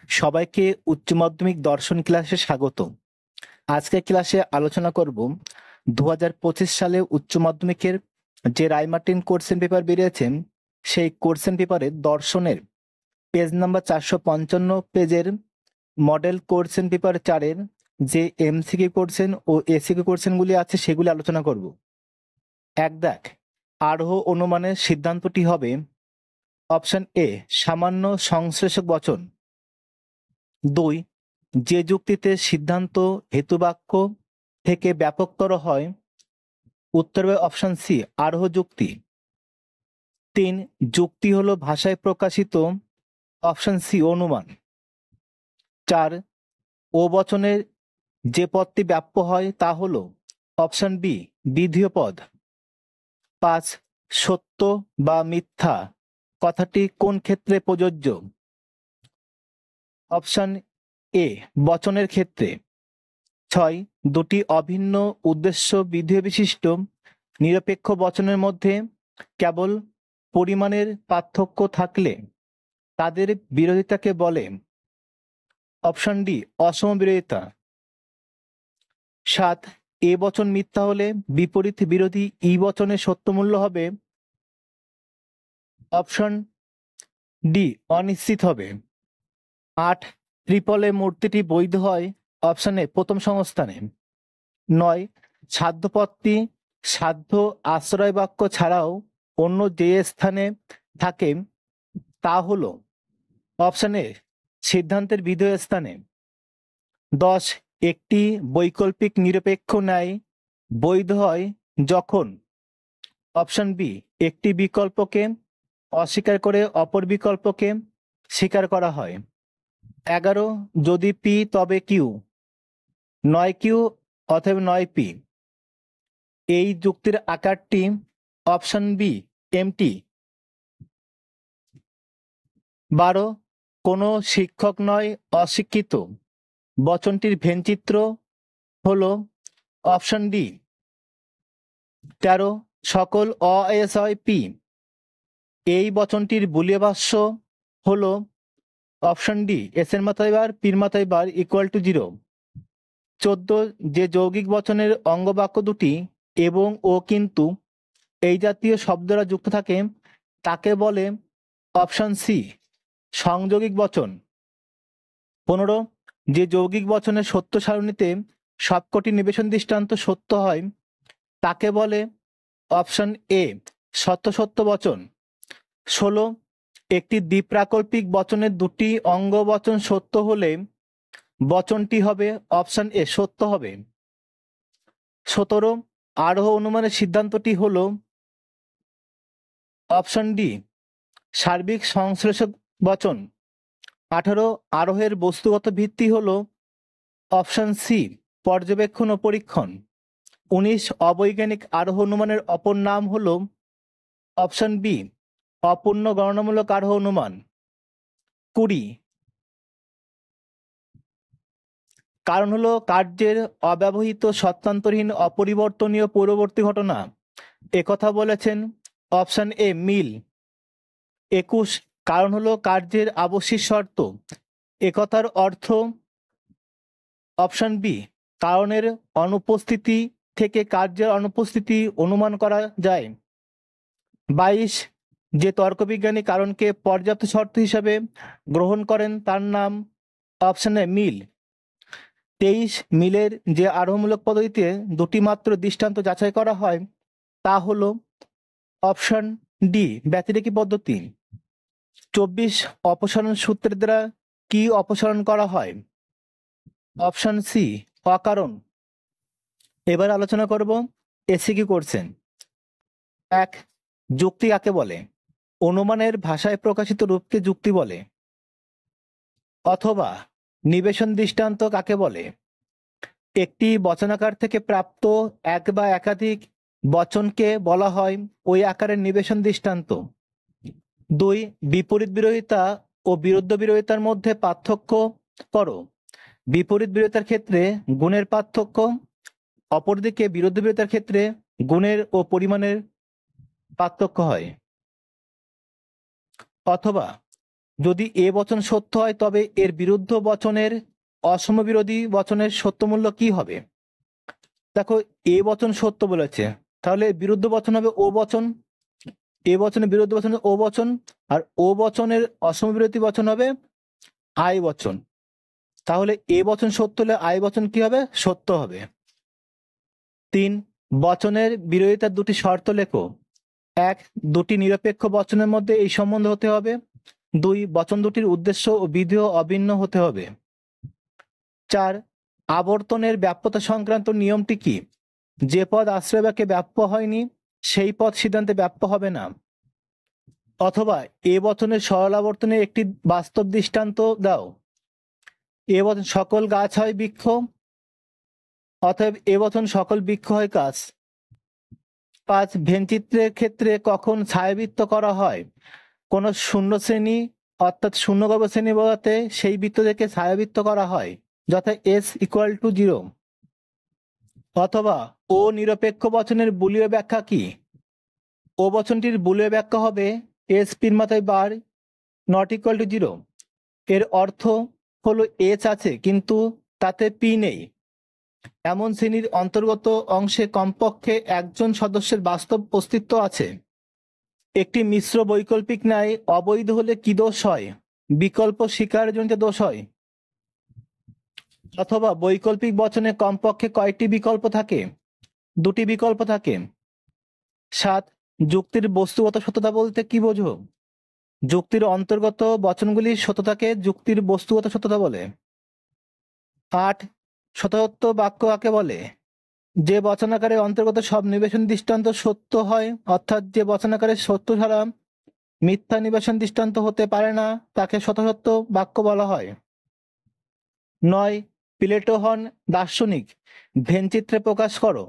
সবাইকে উচ্চ মাধ্যমিক দর্শন ক্লাসে স্বাগত। আজকের ক্লাসে আলোচনা করব 2025 সালে উচ্চ মাধ্যমিকের যে রায়মার্টিন কোশ্চেন পেপার বেরিয়েছে সেই কোশ্চেন পেপারে দর্শনের পেজ নাম্বার 455 পেজের মডেল কোশ্চেন পেপার 4-এর যে এমসিকিউ কোশ্চেন ও এসিকিউ কোশ্চেনগুলি আছে সেগুলি আলোচনা করব। দেখ, আরোহ অনুমানের সিদ্ধান্তটি হবে অপশন এ সামান্য সংশ্লেষক বচন। 2, যে যুক্তিতে সিদ্ধান্ত হেতুবাক্য থেকে ব্যাপকতর হয়, উত্তর হবে অপশন সি আরোহ যুক্তি। 3, যুক্তি হলো ভাষায় প্রকাশিত, অপশন সি অনুমান। 4, ও বচনের যে পদটি ব্যাপ্য হয় তা হলো অপশন বি বিধেয় পদ। 5, সত্য বা মিথ্যা কথাটি কোন ক্ষেত্রে প্রযোজ্য, অপশন এ বচনের ক্ষেত্রে। 6, দুটি অভিন্ন উদ্দেশ্য বিধেয় বিশিষ্ট নিরপেক্ষ বচনের মধ্যে কেবল পরিমাণের পার্থক্য থাকলে তাদের বিরোধিতাকে বলে, অপশন ডি অসম বিরোধিতা। 7, এ বচন মিথ্যা হলে বিপরীত বিরোধী ই বচনের সত্যমূল্য হবে, অপশন ডি অনিশ্চিত হবে। 8, ত্রিপলে মূর্তিটি বৈধ হয়, অপশন এ প্রথম সংস্থানে। 9, সাধ্যপদটি সাধ্য আশ্রয় বাক্য ছাড়াও অন্য যে স্থানে থাকে তা হলো অপশন এ সিদ্ধান্তের বিধেয় স্থানে। 10, একটি বৈকল্পিক নিরপেক্ষ ন্যায় বৈধ হয় যখন, অপশন বি একটি বিকল্পকে অস্বীকার করে অপর বিকল্পকে স্বীকার করা হয়। 11, যদি পি তবে কিউ, নয় কিউ অথবা নয় পি। এই যুক্তির আকারটি অপশন বি এমটি। 12, কোনো শিক্ষক নয় অশিক্ষিত বচনটির ভেনচিত্র হলো অপশন ডি। 13, সকল অএসয় পি, এই বচনটির বুলিয় ভাষ্য হলো অপশন ডি এস এর মাথায় বার পির মাথায় বার ইকুয়াল টু 0। 14, যে যৌগিক বচনের অঙ্গবাক্য দুটি এবং ও কিন্তু এই জাতীয় শব্দরা যুক্ত থাকে তাকে বলে অপশন সি সংযোগিক বচন। 15, যে যৌগিক বচনের সত্য সারণীতে সবকটি নিবেশন দৃষ্টান্ত সত্য হয় তাকে বলে অপশন এ সত্য সত্য বচন। 16, একটি দ্বিপ্রাকল্পিক বচনের দুটি অঙ্গ বচন সত্য হলে বচনটি হবে অপশন এ সত্য হবে। 17, আরোহ অনুমানের সিদ্ধান্তটি হলো অপশন ডি সার্বিক সংশ্লেষক বচন। 18, আরোহের বস্তুগত ভিত্তি হলো অপশন সি পর্যবেক্ষণ ও পরীক্ষণ। 19, অবৈজ্ঞানিক আরোহ অনুমানের অপর নাম হলো অপশন বি অপূর্ণ গণনামূলক আরোহ অনুমান। 20, কারণ হলো কার্যের অব্যবহৃত সত্তান্তরহীন অপরিবর্তনীয় পূর্ববর্তী ঘটনা, একথা বলেছেন অপশন এ মিল। 21, কারণ হলো কার্যের আবশ্যিক শর্ত, একথার অর্থ অপশন বি কারণের অনুপস্থিতি থেকে কার্যের অনুপস্থিতি অনুমান করা যায়। 22, যে তর্কবিজ্ঞানী কারণকে পর্যাপ্ত শর্ত হিসাবে গ্রহণ করেন তার নাম অপশন এ মিল। 23, মিলের যে আরোহমূলক পদ্ধতিতে দুটি মাত্র দৃষ্টান্ত যাচাই করা হয় তা হলো অপশন ডি ব্যতিরেকী পদ্ধতি। 24, অপসারণ সূত্রের দ্বারা কি অপসারণ করা হয়, অপশন সি অকারণ। এবার আলোচনা করব এসিকিউ কোশ্চেন। 1, যুক্তি কাকে বলে? অনুমানের ভাষায় প্রকাশিত রূপকে যুক্তি বলে। অথবা নিবেশন দৃষ্টান্ত কাকে বলে? একটি বচনাকার থেকে প্রাপ্ত এক বা একাধিক বচনকে বলা হয় ওই আকারের নিবেশন দৃষ্টান্ত। 2, বিপরীত বিরোধিতা ও বিরুদ্ধ বিরোধিতার মধ্যে পার্থক্য করো। বিপরীত বিরোধিতার ক্ষেত্রে গুণের পার্থক্য, অপরদিকে বিরুদ্ধ বিরোধিতার ক্ষেত্রে গুণের ও পরিমাণের পার্থক্য হয়। অথবা যদি এ বচন সত্য হয় তবে এর বিরুদ্ধ বচনের অসমবিরোধী বচনের সত্যমূল্য কি হবে? দেখো, এ বচন সত্য বলেছে, তাহলে বিরুদ্ধ বচন হবে ও বচন। এ বচনের বিরুদ্ধ বচন ও বচন, আর ও বচনের অসমবিরোধী বচন হবে আই বচন। তাহলে এ বচন সত্য হলে আই বচন কি হবে? সত্য হবে। 3, বচনের বিরোধিতার দুটি শর্ত লেখো। 1, দুটি নিরপেক্ষ বচনের মধ্যে এই সম্বন্ধ হতে হবে। 2, বচন দুটির উদ্দেশ্য ও বিধেয় অভিন্ন হতে হবে। 4, আবর্তনের ব্যাপ্যতা সংক্রান্ত নিয়মটি কি? যে পদ আশ্রয় বাক্যে ব্যাপ্য হয়নি সেই পদ সিদ্ধান্তে ব্যাপ্য হবে না। অথবা এ বচনের সরল আবর্তনের একটি বাস্তব দৃষ্টান্ত দাও। এ বচন সকল গাছ হয় বৃক্ষ, অতএব এ বচন সকল বৃক্ষ হয় গাছ। 5, ভেনচিত্রের ক্ষেত্রে কখন ছায়াবৃত্ত করা হয়? কোন শূন্য শ্রেণী অর্থাৎ শূন্যগর্ভ শ্রেণী বোঝাতে সেই বৃত্ত থেকে ছায়াবৃত্ত করা হয়, যথা S=0। অথবা ও নিরপেক্ষ বচনের বুলীয় ব্যাখ্যা কি? ও বচনটির বুলীয় ব্যাখ্যা হবে S বার =0। এর অর্থ হলো এস আছে কিন্তু তাতে পি নেই, এমন শ্রেণীর অন্তর্গত অংশে কমপক্ষে একজন সদস্যের বাস্তব অস্তিত্ব আছে। একটি মিশ্র বৈকল্পিক ন্যায় অবৈধ হলে কি দোষ হয়? বিকল্প স্বীকারজনিত দোষ হয়। অথবা বৈকল্পিক বচনে কমপক্ষে কয়টি বিকল্প থাকে? 2টি বিকল্প থাকে। 7, যুক্তির বস্তুগত সত্যতা বলতে কি বোঝো? যুক্তির অন্তর্গত বচনগুলির সত্যতাকে যুক্তির বস্তুগত সত্যতা বলে। 8, সতত্ব বাক্য কাকে বলে? যে বচনাকারে অন্তর্গত সব নিবেশন দৃষ্টান্ত সত্য হয়, অর্থাৎ যে বচনাকারে সত্য ছাড়া মিথ্যা নিবেশন দৃষ্টান্ত হতে পারে না, তাকে শতসত্য বাক্য বলা হয়। 9, প্লেটো হন দার্শনিক, ভেনচিত্রে প্রকাশ করো।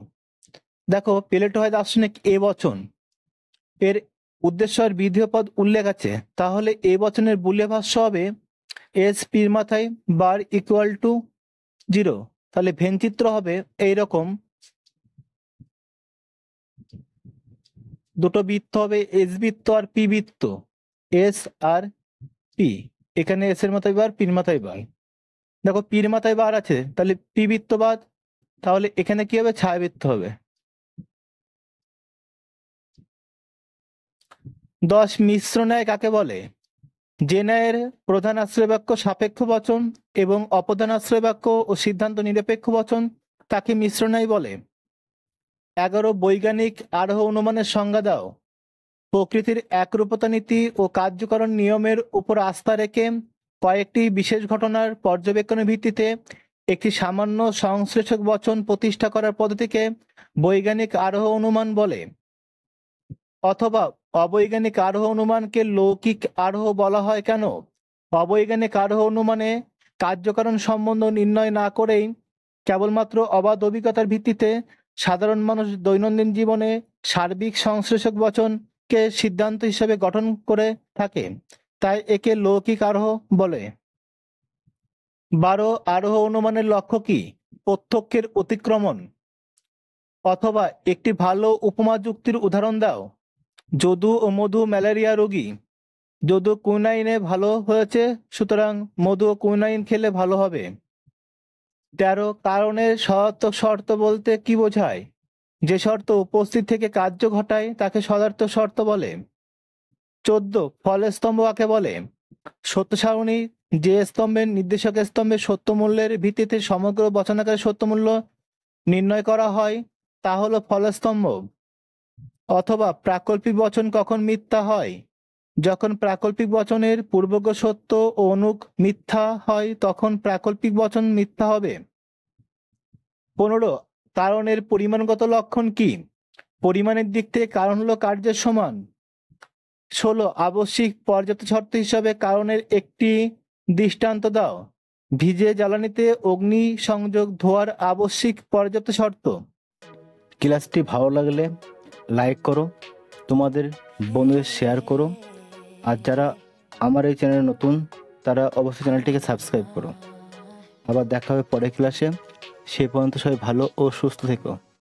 দেখো, প্লেটো হয় দার্শনিক এ বচন, এর উদ্দেশ্য আর বিধেয় পদ উল্লেখ আছে, তাহলে এ বচনের বুলীয় ভাষ্য হবে S বার =0। তাহলে ভেনচিত্র হবে এইরকম, দুটো বৃত্ত হবে এস বৃত্ত আর পি বৃত্ত, এস আর পি। এখানে এস এর মাথায় বার, পির মাথায় বার। দেখো, পির মাথায় বার আছে, তাহলে পি বৃত্ত বাদ, তাহলে এখানে কি হবে? ছায়াবৃত্ত হবে। 10, মিশ্র ন্যায় কাকে বলে? যে ন্যায়ের প্রধান আশ্রয় বাক্য সাপেক্ষ বচন এবং অপ্রধান আশ্রয় বাক্য ও সিদ্ধান্ত নিরপেক্ষ বচন, তাকে মিশ্র ন্যায় বলে। 11, বৈজ্ঞানিক আরোহ অনুমানের সংজ্ঞা দাও। প্রকৃতির একরূপতা নীতি ও কার্যকরণ নিয়মের উপর আস্থা রেখে কয়েকটি বিশেষ ঘটনার পর্যবেক্ষণের ভিত্তিতে একটি সামান্য সংশ্লেষক বচন প্রতিষ্ঠা করার পদ্ধতিকে বৈজ্ঞানিক আরোহ অনুমান বলে। অথবা অবৈজ্ঞানিক আরোহ অনুমানকে লৌকিক আরোহ বলা হয় কেন? অবৈজ্ঞানিক আরোহ অনুমানে কার্যকারণ সম্বন্ধ নির্ণয় না করেই কেবলমাত্র অবাধ অভিজ্ঞতার ভিত্তিতে সাধারণ মানুষ দৈনন্দিন জীবনে সার্বিক সংশ্লেষক বচনকে সিদ্ধান্ত হিসেবে গঠন করে থাকে, তাই একে লৌকিক আরোহ বলে। 12, আরোহ অনুমানের লক্ষ্য কি? প্রত্যক্ষের অতিক্রমণ। অথবা একটি ভালো উপমা যুক্তির উদাহরণ দাও। যদু ও মধু ম্যালেরিয়া রোগী, যদু কুইনাইনে ভালো হয়েছে, সুতরাং মধু ও কুইনাইন খেলে ভালো হবে। 13, কারণের সহার্থক শর্ত বলতে কি বোঝায়? যে শর্ত উপস্থিত থেকে কার্য ঘটায় তাকে সদার্থক শর্ত বলে। 14, ফলের স্তম্ভ কাকে বলে? সত্য সারণী যে স্তম্ভের নির্দেশক স্তম্ভের সত্য মূল্যের ভিত্তিতে সমগ্র বচনাকারের সত্য মূল্য নির্ণয় করা হয়, তা হলো ফলের স্তম্ভ। অথবা প্রাকল্পিক বচন কখন মিথ্যা হয়? যখন প্রাকল্পিক বচনের পূর্বজ্ঞ সত্য ও অনুক মিথ্যা হয়, তখন প্রাকল্পিক বচন মিথ্যা হবে। 15, কারণের পরিমাণগত লক্ষণ কি? পরিমাণের দিক থেকে কারণ হলো কার্যের সমান। 16, আবশ্যিক পর্যাপ্ত শর্ত হিসাবে কারণের একটি দৃষ্টান্ত দাও। ভিজে জ্বালানিতে অগ্নি সংযোগ ধোয়ার আবশ্যিক পর্যাপ্ত শর্ত। ক্লাসটি ভালো লাগলে লাইক করো, তোমাদের বন্ধুদের শেয়ার করো, আর যারা আমার এই চ্যানেলে নতুন তারা অবশ্যই চ্যানেলটিকে সাবস্ক্রাইব করো। আবার দেখা হবে পরের ক্লাসে। সে পর্যন্ত সবাই ভালো ও সুস্থ থেকো।